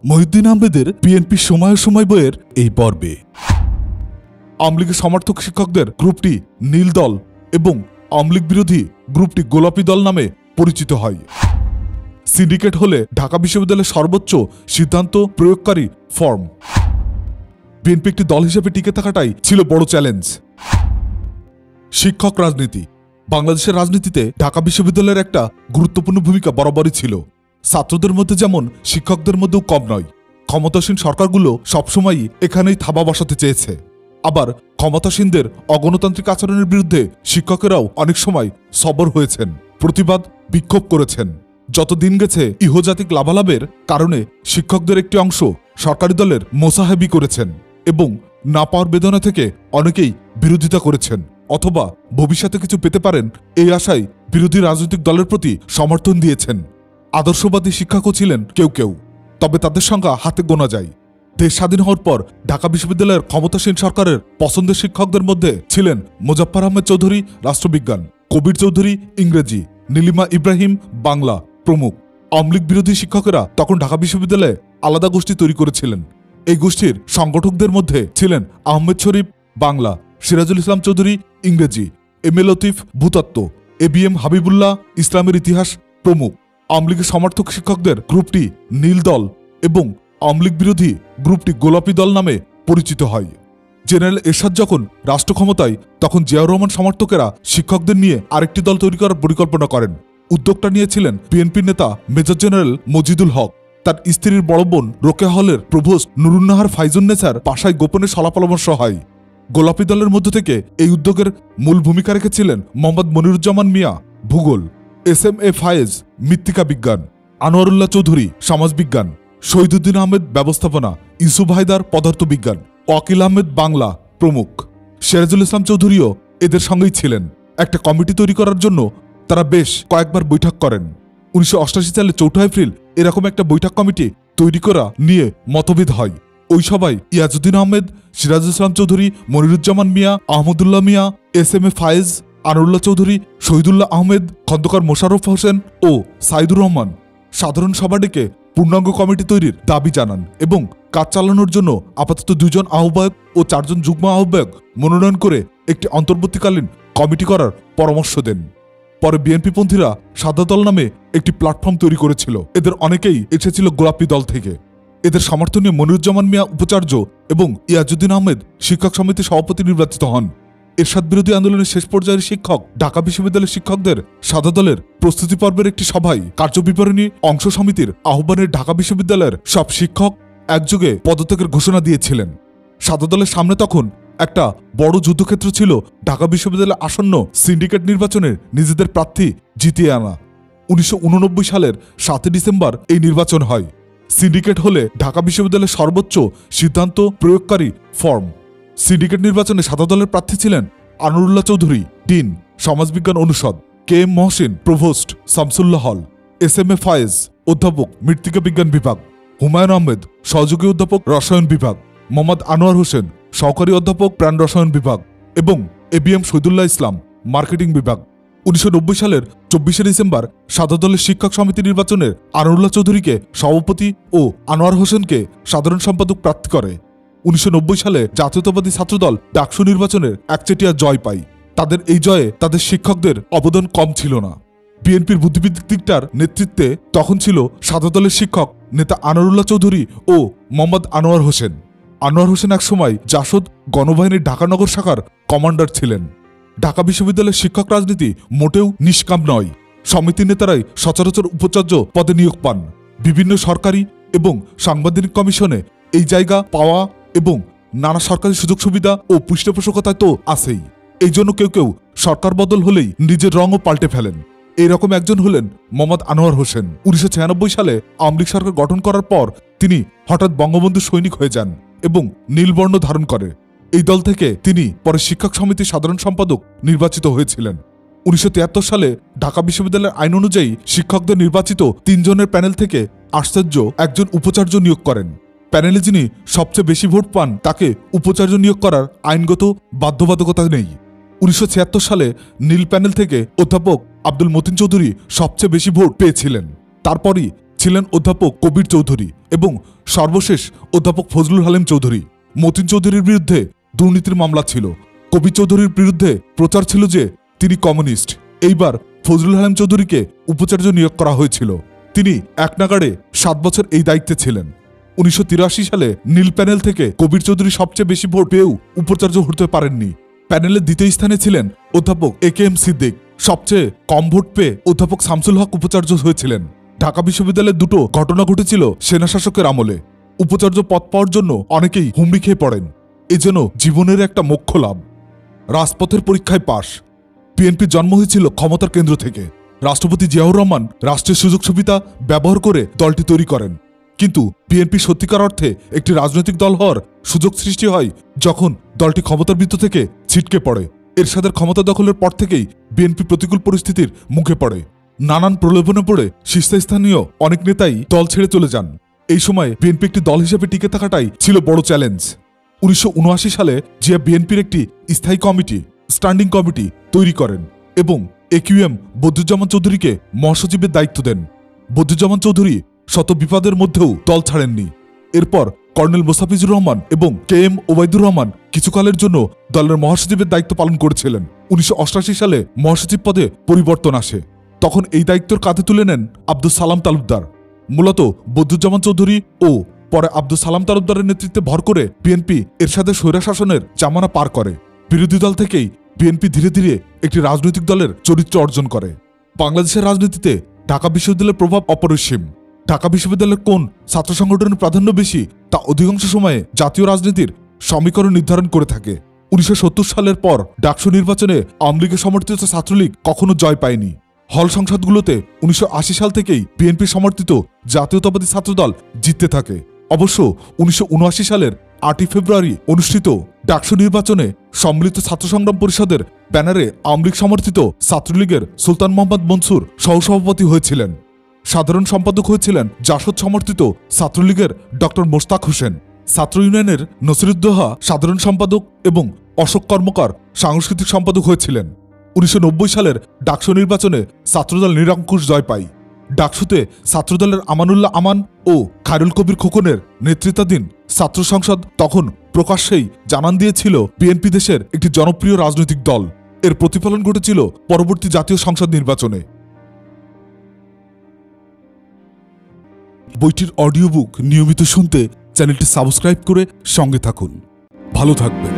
মহিউদ্দিন আহমেদের বিএনপি সময় সময় বইয়ের এই পর্বে আওয়ামী লীগের সমর্থক শিক্ষকদের গ্রুপটি নীল দল এবং আওয়ামী লীগ বিরোধী গ্রুপটি গোলাপি দল নামে পরিচিত হয়। সিন্ডিকেট হলে ঢাকা বিশ্ববিদ্যালয়ের সর্বোচ্চ সিদ্ধান্ত প্রয়োগকারী ফর্ম। বিএনপি একটি দল হিসেবে টিকে থাকাটাই ছিল বড় চ্যালেঞ্জ। শিক্ষক রাজনীতি বাংলাদেশের রাজনীতিতে ঢাকা বিশ্ববিদ্যালয়ের একটা গুরুত্বপূর্ণ ভূমিকা বরাবরই ছিল। ছাত্রদের মধ্যে যেমন শিক্ষকদের মধ্যেও কম নয়। ক্ষমতাসীন সরকারগুলো সবসময়ই এখানেই থাবা বসাতে চেয়েছে। আবার ক্ষমতাসীনদের অগণতান্ত্রিক আচরণের বিরুদ্ধে শিক্ষকেরাও অনেক সময় সবর হয়েছেন, প্রতিবাদ বিক্ষোভ করেছেন। যত দিন গেছে ইহজাতিক লাভালাভের কারণে শিক্ষকদের একটি অংশ সরকারি দলের মোসাহেবি করেছেন এবং না পাওয়ার বেদনা থেকে অনেকেই বিরোধিতা করেছেন, অথবা ভবিষ্যতে কিছু পেতে পারেন এই আশায় বিরোধী রাজনৈতিক দলের প্রতি সমর্থন দিয়েছেন। আদর্শবাদী শিক্ষকও ছিলেন কেউ কেউ, তবে তাদের সংখ্যা হাতে গোনা যায়। দেশ স্বাধীন হওয়ার পর ঢাকা বিশ্ববিদ্যালয়ের ক্ষমতাসীন সরকারের পছন্দের শিক্ষকদের মধ্যে ছিলেন মোজাফফর আহমেদ চৌধুরী রাষ্ট্রবিজ্ঞান, কবির চৌধুরী ইংরেজি, নীলিমা ইব্রাহিম বাংলা প্রমুখ। আওয়ামী লীগ বিরোধী শিক্ষকেরা তখন ঢাকা বিশ্ববিদ্যালয়ে আলাদা গোষ্ঠী তৈরি করেছিলেন। এই গোষ্ঠীর সংগঠকদের মধ্যে ছিলেন আহমেদ শরীফ বাংলা, সিরাজুল ইসলাম চৌধুরী ইংরেজি, M A Latif ভূতত্ত্ব, ABM Habibullah ইসলামের ইতিহাস প্রমুখ। আওয়ামী লীগের সমর্থক শিক্ষকদের গ্রুপটি নীল দল এবং আওয়ামী লীগ বিরোধী গ্রুপটি গোলাপি দল নামে পরিচিত হয়। জেনারেল এরশাদ যখন রাষ্ট্র ক্ষমতায়, তখন জিয়াউর রহমান সমর্থকেরা শিক্ষকদের নিয়ে আরেকটি দল তৈরি করার পরিকল্পনা করেন। উদ্যোগটা নিয়েছিলেন বিএনপির নেতা মেজর জেনারেল মজিদুল হক। তার স্ত্রীর বড় বোন রোকেয়া হলের প্রভোস্ট নুরুন্নাহার ফাইজুন্নেসার বাসায় গোপনে সলাপরামর্শ হয়। গোলাপি দলের মধ্য থেকে এই উদ্যোগের মূল ভূমিকা রেখেছিলেন মোহাম্মদ মনিরুজ্জামান মিয়া ভূগোল, এস.এম.এ ফায়েজ মৃত্তিকা বিজ্ঞান, আনোয়ারুল্লাহ চৌধুরী সমাজবিজ্ঞান, শহীদুদ্দিন আহমেদ ব্যবস্থাপনা, ইউসুফ হায়দার পদার্থবিজ্ঞান, ওয়াকিল আহমেদ বাংলা প্রমুখ। সিরাজুল ইসলাম চৌধুরীও এদের সঙ্গেই ছিলেন। একটা কমিটি তৈরি করার জন্য তারা বেশ কয়েকবার বৈঠক করেন। 1988 সালে 4 এপ্রিল এরকম একটা বৈঠক কমিটি তৈরি করা নিয়ে মতভেদ হয়। ওই সভায় ইয়াজউদ্দিন আহমেদ, সিরাজুল ইসলাম চৌধুরী, মনিরুজ্জামান মিয়া, আহমদুল্লাহ মিয়া, এস.এম.এ ফায়েজ, আনোয়ারুল্লাহ চৌধুরী, শহীদুল্লাহ আহমেদ, খন্দকার মোশাররফ হোসেন ও সাইদুর রহমান সাধারণ সভা ডেকে পূর্ণাঙ্গ কমিটি তৈরির দাবি জানান এবং কাজ চালানোর জন্য আপাতত 2 জন আহ্বায়ক ও 4 জন যুগ্ম আহ্বায়ক মনোনয়ন করে একটি অন্তর্বর্তীকালীন কমিটি করার পরামর্শ দেন। পরে বিএনপিপন্থীরা সাদা দল নামে একটি প্ল্যাটফর্ম তৈরি করেছিল। এদের অনেকেই এসেছিল গোলাপি দল থেকে। এদের সমর্থনে মনিরুজ্জামান মিয়া উপাচার্য এবং ইয়াজউদ্দিন আহমেদ শিক্ষক সমিতির সভাপতি নির্বাচিত হন। এরশাদ বিরোধী আন্দোলনের শেষ পর্যায়ের শিক্ষক ঢাকা বিশ্ববিদ্যালয়ের শিক্ষকদের সাদা দলের প্রস্তুতি পর্বের একটি সভায় কার্যবিবরণী অংশ সমিতির আহ্বানে ঢাকা বিশ্ববিদ্যালয়ের সব শিক্ষক একযোগে পদত্যাগের ঘোষণা দিয়েছিলেন। সাদা দলের সামনে তখন একটা বড় যুদ্ধক্ষেত্র ছিল ঢাকা বিশ্ববিদ্যালয়ের আসন্ন সিন্ডিকেট নির্বাচনের নিজেদের প্রার্থী জিতিয়ে আনা। 1989 সালের 7 ডিসেম্বর এই নির্বাচন হয়। সিন্ডিকেট হলে ঢাকা বিশ্ববিদ্যালয়ের সর্বোচ্চ সিদ্ধান্ত প্রয়োগকারী ফর্ম। সিন্ডিকেট নির্বাচনে সাদা দলের প্রার্থী ছিলেন আনোয়ারুল্লাহ চৌধুরী ডিন সমাজবিজ্ঞান অনুষদ, K M Mohsin provost Shamsullah hall, S M A ফায়েজ অধ্যাপক মৃত্তিকা বিজ্ঞান বিভাগ, হুমায়ুন আহমেদ সহযোগী অধ্যাপক রসায়ন বিভাগ, মোহাম্মদ আনোয়ার হোসেন সহকারী অধ্যাপক প্রাণ রসায়ন বিভাগ এবং এবিএম শহীদুল্লাহ ইসলাম মার্কেটিং বিভাগ। 1990 সালের 24 ডিসেম্বর সাদা দলের শিক্ষক সমিতি নির্বাচনের আনোয়ারুল্লাহ চৌধুরীকে সভাপতি ও আনোয়ার হোসেনকে সাধারণ সম্পাদক প্রার্থী করে। 1990 সালে জাতীয়তাবাদী ছাত্রদল ডাকসু নির্বাচনের একচেটিয়া জয় পায়। তাদের এই জয়ে তাদের শিক্ষকদের অবদান কম ছিল না। বিএনপির বুদ্ধিবৃত্তিক দিকটার নেতৃত্বে তখন ছিল সাদা দলের শিক্ষক নেতা আনোয়ারুল্লাহ চৌধুরী ও মোহাম্মদ আনোয়ার হোসেন। আনোয়ার হোসেন একসময় জাসদ গণবাহিনীর ঢাকানগর শাখার কমান্ডার ছিলেন। ঢাকা বিশ্ববিদ্যালয়ের শিক্ষক রাজনীতি মোটেও নিষ্কাম নয়। সমিতির নেতারাই সচরাচর উপাচার্য পদে নিয়োগ পান। বিভিন্ন সরকারি এবং সাংবিধানিক কমিশনে এই জায়গা পাওয়া এবং নানা সরকারি সুযোগ সুবিধা ও পৃষ্ঠপোষকতায় তো আছেই। এই জন্য কেউ কেউ সরকার বদল হলেই নিজের রঙও পাল্টে ফেলেন। এইরকম একজন হলেন মোহাম্মদ আনোয়ার হোসেন। 1996 সালে আওয়ামী লীগ সরকার গঠন করার পর তিনি হঠাৎ বঙ্গবন্ধুর সৈনিক হয়ে যান এবং নীলবর্ণ ধারণ করে। এই দল থেকে তিনি পরে শিক্ষক সমিতির সাধারণ সম্পাদক নির্বাচিত হয়েছিলেন। 1973 সালে ঢাকা বিশ্ববিদ্যালয়ের আইন অনুযায়ী শিক্ষকদের নির্বাচিত 3 জনের প্যানেল থেকে আশ্চর্য একজন উপাচার্য নিয়োগ করেন। প্যানেলে যিনি সবচেয়ে বেশি ভোট পান তাকে উপাচার্য নিয়োগ করার আইনগত বাধ্যবাধকতা নেই। 1976 সালে নীল প্যানেল থেকে অধ্যাপক আব্দুল মতিন চৌধুরী সবচেয়ে বেশি ভোট পেয়েছিলেন। তারপরই ছিলেন অধ্যাপক কবির চৌধুরী এবং সর্বশেষ অধ্যাপক ফজলুল হালিম চৌধুরী। মতিন চৌধুরীর বিরুদ্ধে দুর্নীতির মামলা ছিল। কবির চৌধুরীর বিরুদ্ধে প্রচার ছিল যে তিনি কমিউনিস্ট। এইবার ফজলুল হালিম চৌধুরীকে উপাচার্য নিয়োগ করা হয়েছিল। তিনি একনাগাড়ে 7 বছর এই দায়িত্বে ছিলেন। 1983 সালে নীল প্যানেল থেকে কবির চৌধুরী সবচেয়ে বেশি ভোট পেয়েও উপাচার্য হতে পারেননি। প্যানেলের দ্বিতীয় স্থানে ছিলেন অধ্যাপক AKM সিদ্দিক। সবচেয়ে কম ভোট পেয়ে অধ্যাপক শামসুল হক উপাচার্য হয়েছিলেন। ঢাকা বিশ্ববিদ্যালয়ে দুটো ঘটনা ঘটেছিল সেনা শাসকের আমলে। উপাচার্য পদ পাওয়ার জন্য অনেকেই হুমড়ি খেয়ে পড়েন। এ যেন জীবনের একটা মোক্ষ লাভ। রাজপথের পরীক্ষায় পাশ। বিএনপির জন্ম হয়েছিল ক্ষমতার কেন্দ্র থেকে। রাষ্ট্রপতি জিয়াউর রহমান রাষ্ট্রের সুযোগ সুবিধা ব্যবহার করে দলটি তৈরি করেন। কিন্তু বিএনপি সত্যিকার অর্থে একটি রাজনৈতিক দল হওয়ার সুযোগ সৃষ্টি হয় যখন দলটি ক্ষমতার বৃত্ত থেকে ছিটকে পড়ে। এরশাদের ক্ষমতা দখলের পর থেকেই বিএনপি প্রতিকূল পরিস্থিতির মুখে পড়ে। নানান প্রলোভনে পড়ে শীর্ষস্থানীয় অনেক নেতাই দল ছেড়ে চলে যান। এই সময় বিএনপি একটি দল হিসেবে টিকে থাকাটাই ছিল বড় চ্যালেঞ্জ। 1979 সালে জিয়া বিএনপির একটি স্থায়ী কমিটি, স্ট্যান্ডিং কমিটি তৈরি করেন এবং AQM বদিউজ্জামান চৌধুরীকে মহাসচিবের দায়িত্ব দেন। বদিউজ্জামান চৌধুরী শত বিপদের মধ্যেও দল ছাড়েননি। এরপর কর্নেল মোস্তাফিজুর রহমান এবং KM ওবায়দুর রহমান কিছুকালের জন্য দলের মহাসচিবের দায়িত্ব পালন করেছিলেন। 1988 সালে মহাসচিব পদে পরিবর্তন আসে। তখন এই দায়িত্বের কাঁধে তুলে নেন আব্দুল সালাম তালুকদার। মূলত বদিউজ্জামান চৌধুরী ও পরে আব্দুল সালাম তালুকদারের নেতৃত্বে ভর করে বিএনপি এরশাদের স্বৈরশাসনের জামানা পার করে। বিরোধী দল থেকেই বিএনপি ধীরে ধীরে একটি রাজনৈতিক দলের চরিত্র অর্জন করে। বাংলাদেশের রাজনীতিতে ঢাকা বিশ্ববিদ্যালয়ের প্রভাব অপরিসীম। ঢাকা বিশ্ববিদ্যালয়ের কোন ছাত্র সংগঠনের প্রাধান্য বেশি তা অধিকাংশ সময়ে জাতীয় রাজনীতির সমীকরণ নির্ধারণ করে থাকে। 1970 সালের পর ডাকসু নির্বাচনে আওয়ামী লীগের সমর্থিত ছাত্রলীগ কখনো জয় পায়নি। হল সংসদগুলোতে 1980 সাল থেকেই বিএনপি সমর্থিত জাতীয়তাবাদী ছাত্রদল জিততে থাকে। অবশ্য 1979 সালের 8 ফেব্রুয়ারি অনুষ্ঠিত ডাকসু নির্বাচনে সম্মিলিত ছাত্র সংগ্রাম পরিষদের ব্যানারে আওয়ামী লীগ সমর্থিত ছাত্রলীগের সুলতান মোহাম্মদ মনসুর সহসভাপতি হয়েছিলেন। সাধারণ সম্পাদক হয়েছিলেন জাসদ সমর্থিত ছাত্রলীগের ডক্টর মোশতাক হোসেন। ছাত্র ইউনিয়নের নসিরুদ্দোহা সাধারণ সম্পাদক এবং অশোক কর্মকার সাংস্কৃতিক সম্পাদক হয়েছিলেন। 1990 সালের ডাকসু নির্বাচনে ছাত্রদল নিরঙ্কুশ জয় পায়। ডাকসুতে ছাত্রদলের আমানুল্লাহ আমান ও খায়রুল কবির খোকনের নেতৃত্বাধীন ছাত্র সংসদ তখন প্রকাশ্যেই জানান দিয়েছিল বিএনপি দেশের একটি জনপ্রিয় রাজনৈতিক দল। এর প্রতিফলন ঘটেছিল পরবর্তী জাতীয় সংসদ নির্বাচনে। বইটির অডিও বুক নিয়মিত শুনতে চ্যানেলটি সাবস্ক্রাইব করে সঙ্গে থাকুন। ভালো থাকবেন।